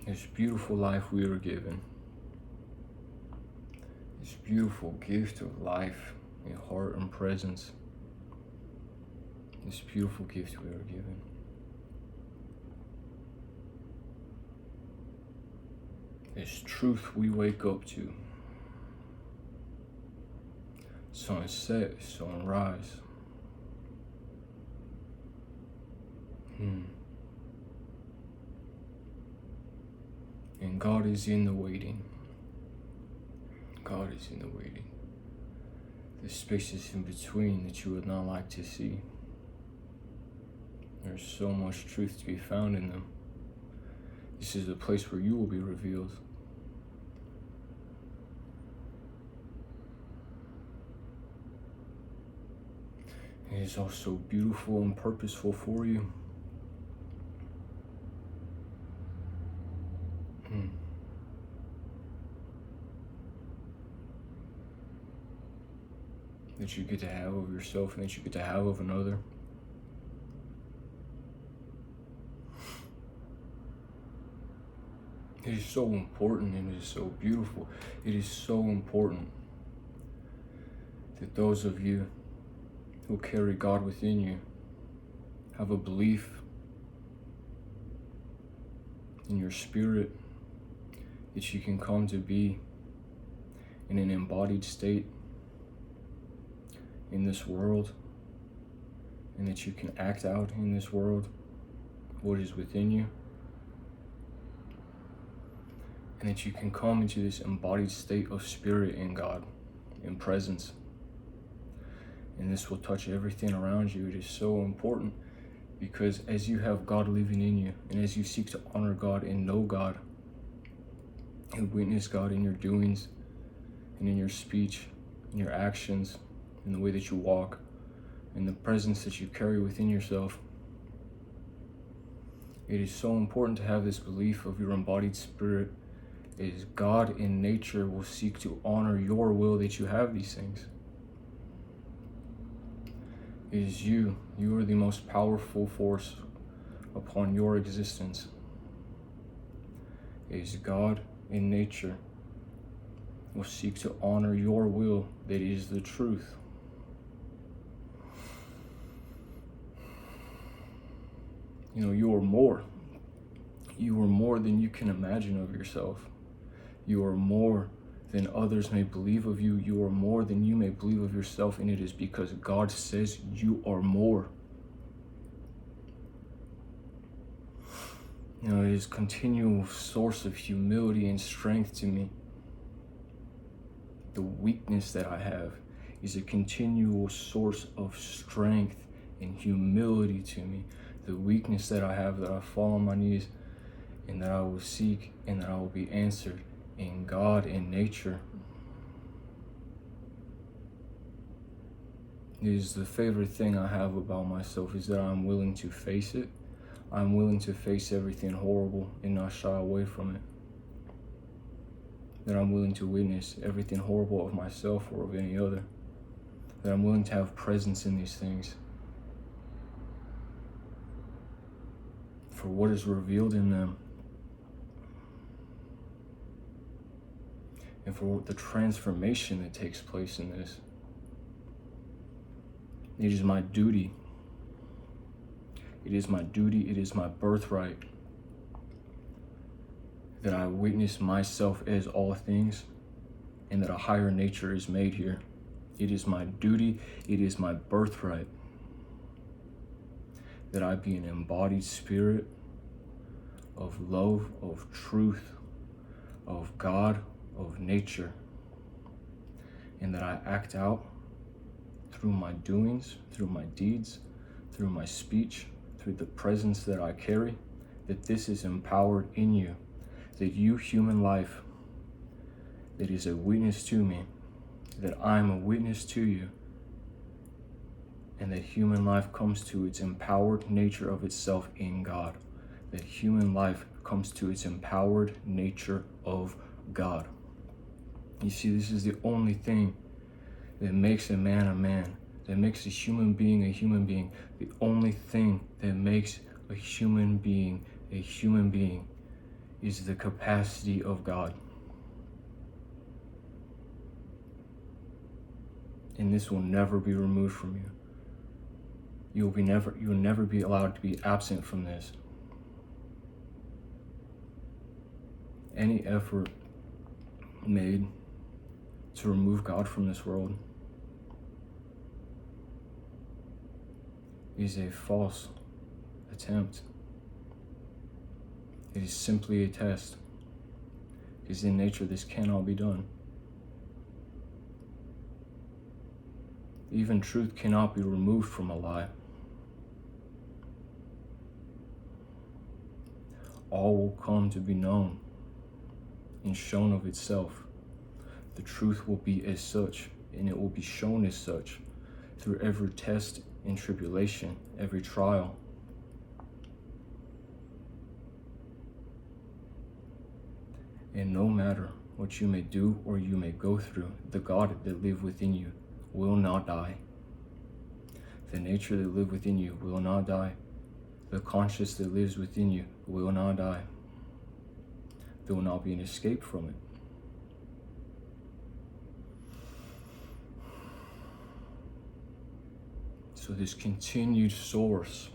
This beautiful life we are given, this beautiful gift of life in heart and presence, this beautiful gift we are given. This truth we wake up to. Sunset, sunrise. And God is in the waiting. God is in the waiting. The spaces in between that you would not like to see. There's so much truth to be found in them. This is the place where you will be revealed. It is also beautiful and purposeful for you. That you get to have of yourself and that you get to have of another. It is so important and it is so beautiful. It is so important that those of you who carry God within you have a belief in your spirit that you can come to be in an embodied state in this world, and that you can act out in this world what is within you, and that you can come into this embodied state of spirit in God, in presence. And this will touch everything around you. It is so important because as you have God living in you, and as you seek to honor God and know God, and witness God in your doings, and in your speech, in your actions, in the way that you walk, in the presence that you carry within yourself, it is so important to have this belief of your embodied spirit. It is God in nature will seek to honor your will that you have these things. It is you. You are the most powerful force upon your existence. It is God in nature will seek to honor your will that is the truth. You know, you are more. You are more than you can imagine of yourself. You are more than others may believe of you. You are more than you may believe of yourself, and it is because God says you are more. You know, it is a continual source of humility and strength to me. The weakness that I have is a continual source of strength and humility to me. The weakness that I have, that I fall on my knees and that I will seek and that I will be answered in God and nature. It is the favorite thing I have about myself is that I'm willing to face it. I'm willing to face everything horrible and not shy away from it. That I'm willing to witness everything horrible of myself or of any other. That I'm willing to have presence in these things. For what is revealed in them. And for the transformation that takes place in this. It is my duty. It is my duty, it is my birthright that I witness myself as all things and that a higher nature is made here. It is my duty, it is my birthright that I be an embodied spirit of love, of truth, of God, of nature, and that I act out through my doings, through my deeds, through my speech, through the presence that I carry, that this is empowered in you, that you, human life, that is a witness to me, that I'm a witness to you, and that human life comes to its empowered nature of itself in God, that human life comes to its empowered nature of God. You see, this is the only thing that makes a man, that makes a human being a human being. The only thing that makes a human being is the capacity of God. And this will never be removed from you. You will never be allowed to be absent from this. Any effort made to remove God from this world is a false attempt. It is simply a test. Because in nature, this cannot be done. Even truth cannot be removed from a lie. All will come to be known and shown of itself. The truth will be as such, and it will be shown as such through every test and tribulation, every trial. And no matter what you may do or you may go through, the God that lives within you will not die. The nature that lives within you will not die. The conscience that lives within you will not die. There will not be an escape from it. So this continued source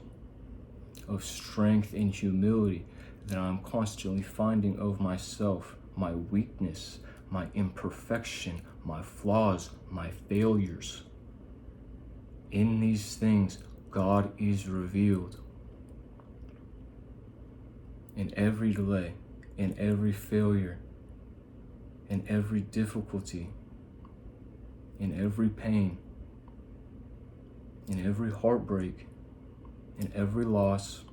of strength and humility that I'm constantly finding of myself, my weakness, my imperfection, my flaws, my failures. In these things, God is revealed. In every delay, in every failure, in every difficulty, in every pain, in every heartbreak, in every loss,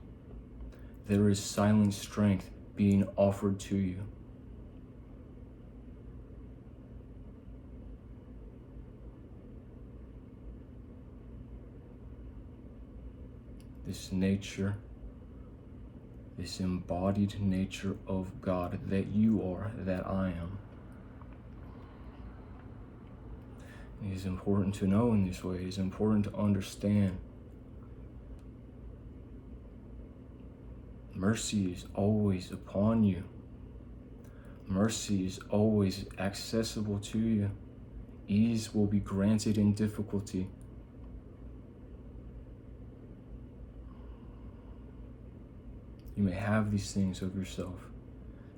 there is silent strength being offered to you. This nature, this embodied nature of God that you are, that I am. It is important to know in this way. It is important to understand. Mercy is always upon you. Mercy is always accessible to you. Ease will be granted in difficulty. You may have these things of yourself.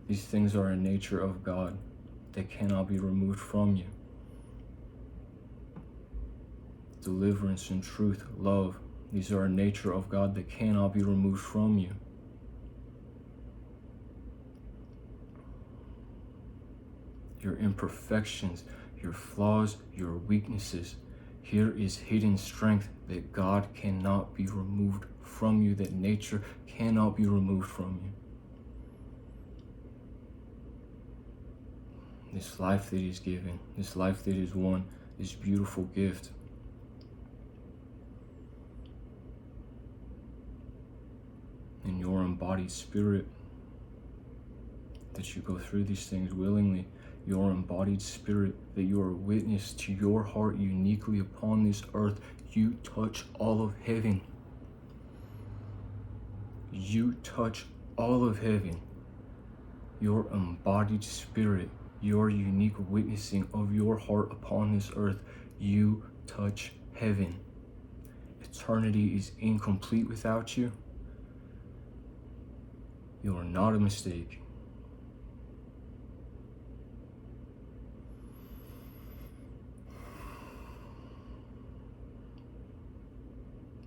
These things are a nature of God that cannot be removed from you. Deliverance and truth, love, these are a nature of God that cannot be removed from you. Your imperfections, your flaws, your weaknesses, here is hidden strength that God cannot be removed from you, that nature cannot be removed from you. This life that He's given, this life that is won, this beautiful gift. In your embodied spirit, that you go through these things willingly, your embodied spirit, that you are a witness to your heart uniquely upon this earth. You touch all of heaven. You touch all of heaven. Your embodied spirit, your unique witnessing of your heart upon this earth, you touch heaven. Eternity is incomplete without you. You are not a mistake.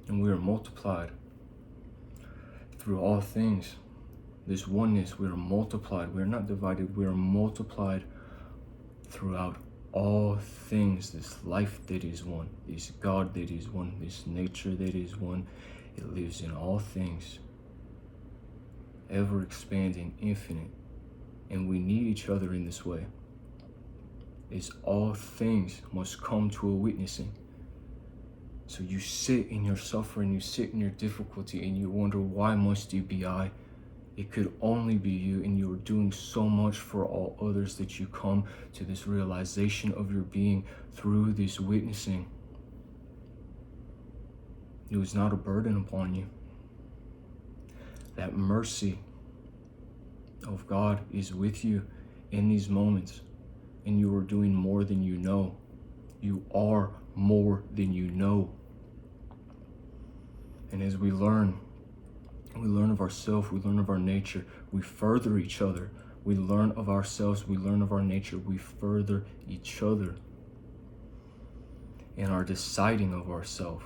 And we are multiplied through all things. This oneness, we are multiplied. We are not divided. We are multiplied throughout all things. This life that is one, this God that is one, this nature that is one. It lives in all things, ever expanding, infinite. And we need each other in this way. It's all things must come to a witnessing. So you sit in your suffering, you sit in your difficulty, and you wonder, why must it be I? It could only be you, and you are doing so much for all others that you come to this realization of your being through this witnessing. It was not a burden upon you. That mercy of God is with you in these moments, and you are doing more than you know. You are more than you know. And as we learn of ourselves, we learn of our nature, we further each other. We learn of ourselves, we learn of our nature, we further each other in our deciding of ourselves.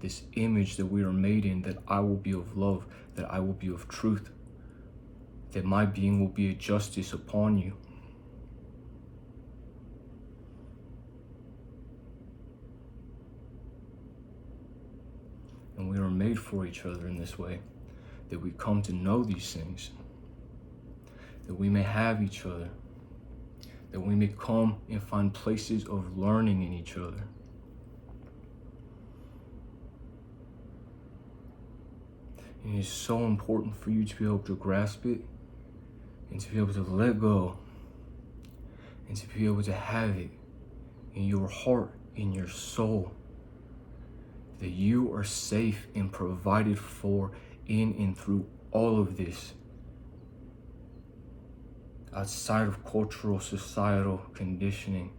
This image that we are made in, that I will be of love, that I will be of truth, that my being will be a justice upon you. And we are made for each other in this way, that we come to know these things, that we may have each other, that we may come and find places of learning in each other. And it is so important for you to be able to grasp it and to be able to let go and to be able to have it in your heart, in your soul, that you are safe and provided for in and through all of this. Outside of cultural, societal conditioning,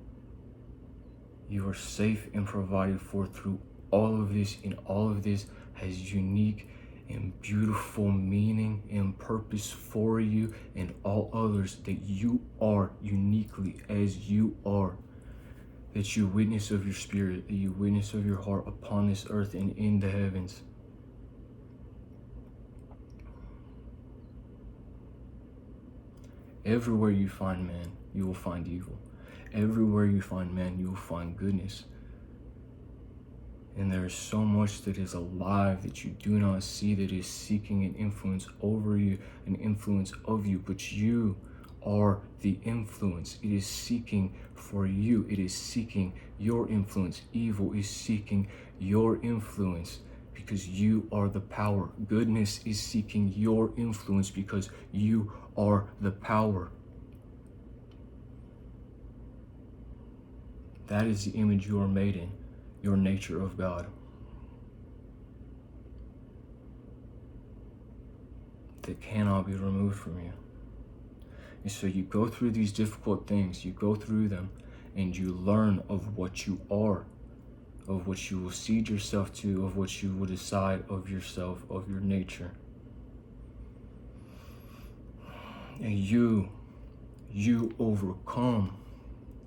you are safe and provided for through all of this, and all of this has unique and beautiful meaning and purpose for you and all others, that you are uniquely as you are, that you witness of your spirit, that you witness of your heart upon this earth and in the heavens. Everywhere you find man, you will find evil. Everywhere you find man, you will find goodness. And there is so much that is alive that you do not see, that is seeking an influence over you, an influence of you, but you are the influence. It is seeking for you. It is seeking your influence. Evil is seeking your influence because you are the power. Goodness is seeking your influence because you are the power. That is the image you are made in, your nature of God. That cannot be removed from you. And so you go through these difficult things, you go through them, and you learn of what you are, of what you will cede yourself to, of what you will decide of yourself, of your nature. And you overcome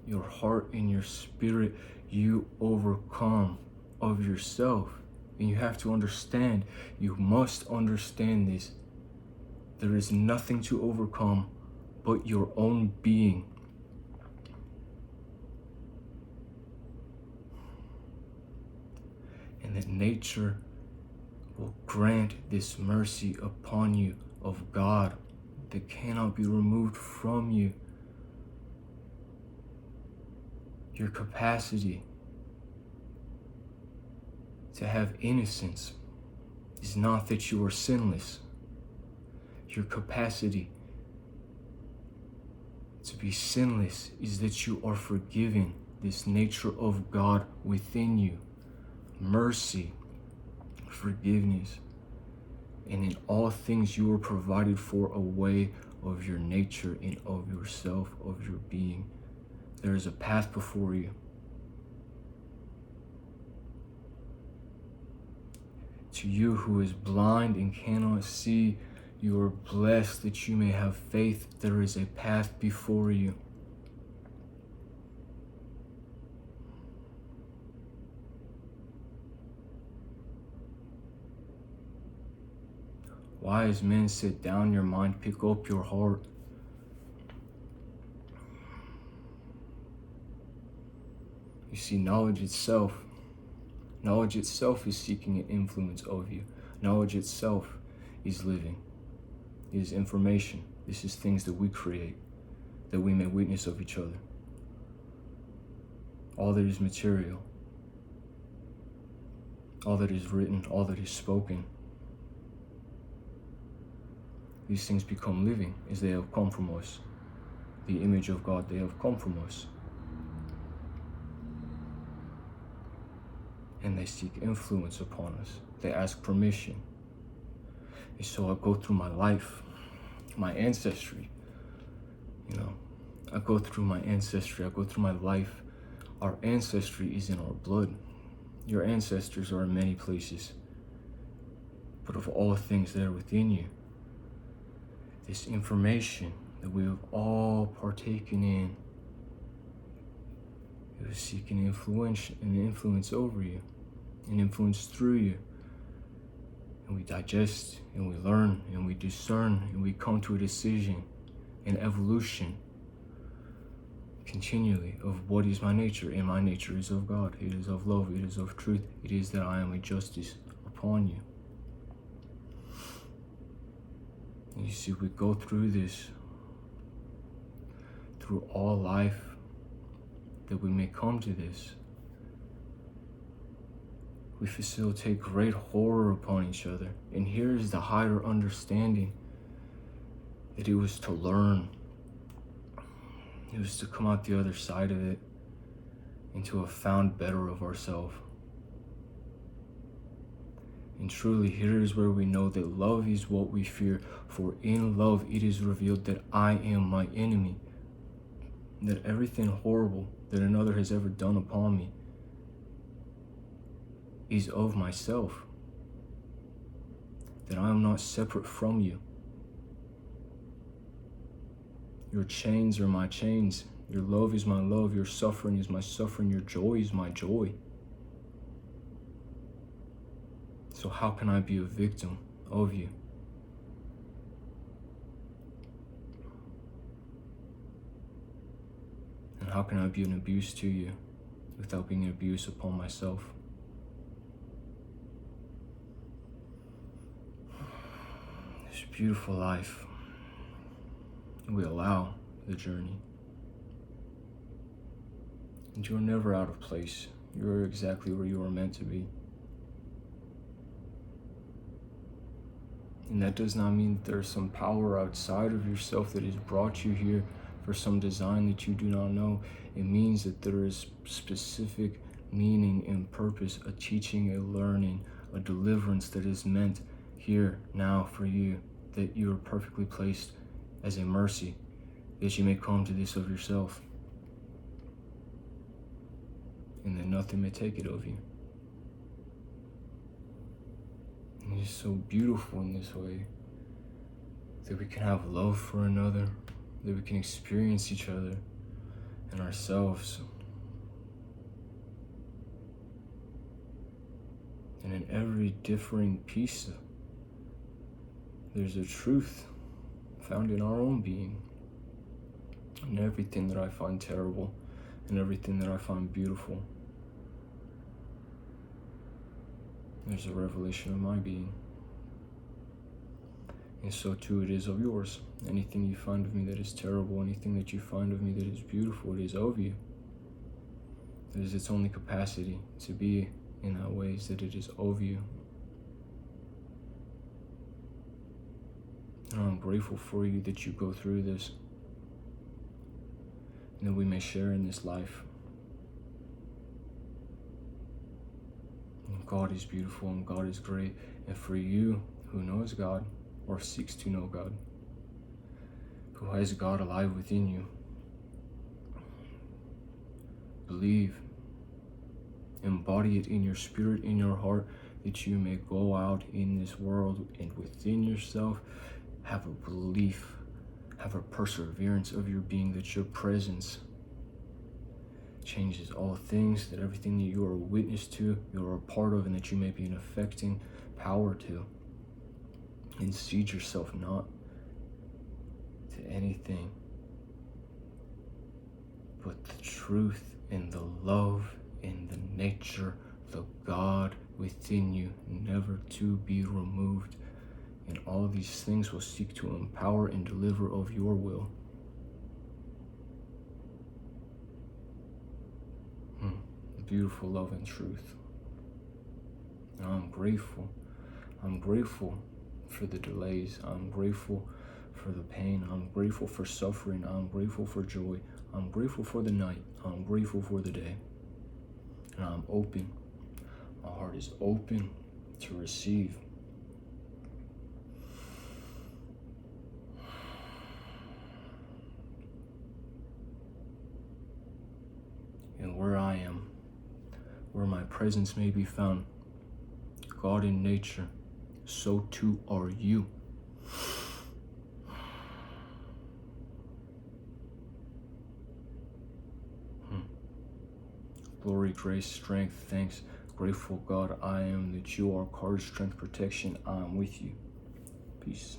your heart and your spirit. You overcome of yourself. And you have to understand, you must understand this. There is nothing to overcome but your own being. And that nature will grant this mercy upon you of God that cannot be removed from you. Your capacity to have innocence is not that you are sinless. Your capacity to be sinless is that you are forgiven, this nature of God within you. Mercy, forgiveness, and in all things you are provided for a way of your nature and of yourself, of your being. There is a path before you. To you who is blind and cannot see, you are blessed that you may have faith. There is a path before you. Wise men, sit down your mind, pick up your heart. You see, knowledge itself is seeking an influence of you. Knowledge itself is living. It is information. This is things that we create, that we may witness of each other. All that is material, all that is written, all that is spoken, these things become living as they have come from us. The image of God, they have come from us. And they seek influence upon us. They ask permission. And so I go through my life my ancestry. I go through my ancestry, I go through my life. Our ancestry is in our blood. Your ancestors are in many places, but of all things that are within you, this information that we have all partaken in, it was seeking influence over you, and influence through you. And we digest, and we learn, and we discern, and we come to a decision, an evolution, continually, of what is my nature. And my nature is of God. It is of love. It is of truth. It is that I am a justice upon you. And you see, we go through this, through all life, that we may come to this. We facilitate great horror upon each other. And here is the higher understanding, that it was to learn. It was to come out the other side of it, and to have found better of ourselves. And truly, here is where we know that love is what we fear, for in love it is revealed that I am my enemy. That everything horrible that another has ever done upon me is of myself. That I am not separate from you. Your chains are my chains. Your love is my love. Your suffering is my suffering. Your joy is my joy. So how can I be a victim of you? And how can I be an abuse to you without being an abuse upon myself? This beautiful life, we allow the journey. And you're never out of place. You're exactly where you are meant to be. And that does not mean that there's some power outside of yourself that has brought you here for some design that you do not know. It means that there is specific meaning and purpose, a teaching, a learning, a deliverance that is meant here now for you, that you are perfectly placed as a mercy, that you may come to this of yourself, and that nothing may take it of you. And it's so beautiful in this way, that we can have love for another, that we can experience each other and ourselves. And in every differing piece, there's a truth found in our own being. And everything that I find terrible, and everything that I find beautiful, there's a revelation of my being. And so too it is of yours. Anything you find of me that is terrible, anything that you find of me that is beautiful, it is of you. It is its only capacity to be in that way, is that it is of you. And I'm grateful for you that you go through this, and that we may share in this life. And God is beautiful and God is great. And for you who knows God, or seeks to know God, who has God alive within you, believe, embody it in your spirit, in your heart, that you may go out in this world and within yourself have a belief, have a perseverance of your being, that your presence changes all things, that everything that you are a witness to, you are a part of, and that you may be an affecting power to. And cede yourself not to anything but the truth and the love and the nature, the God within you, never to be removed. And all these things will seek to empower and deliver of your will. Beautiful love and truth. And I'm grateful. I'm grateful for the delays. I'm grateful for the pain. I'm grateful for suffering. I'm grateful for joy. I'm grateful for the night. I'm grateful for the day. And I'm open. My heart is open to receive. presence may be found. God in nature, so too are you. Glory, grace, strength, thanks. Grateful God I am that you are courage, strength, protection. I am with you. Peace.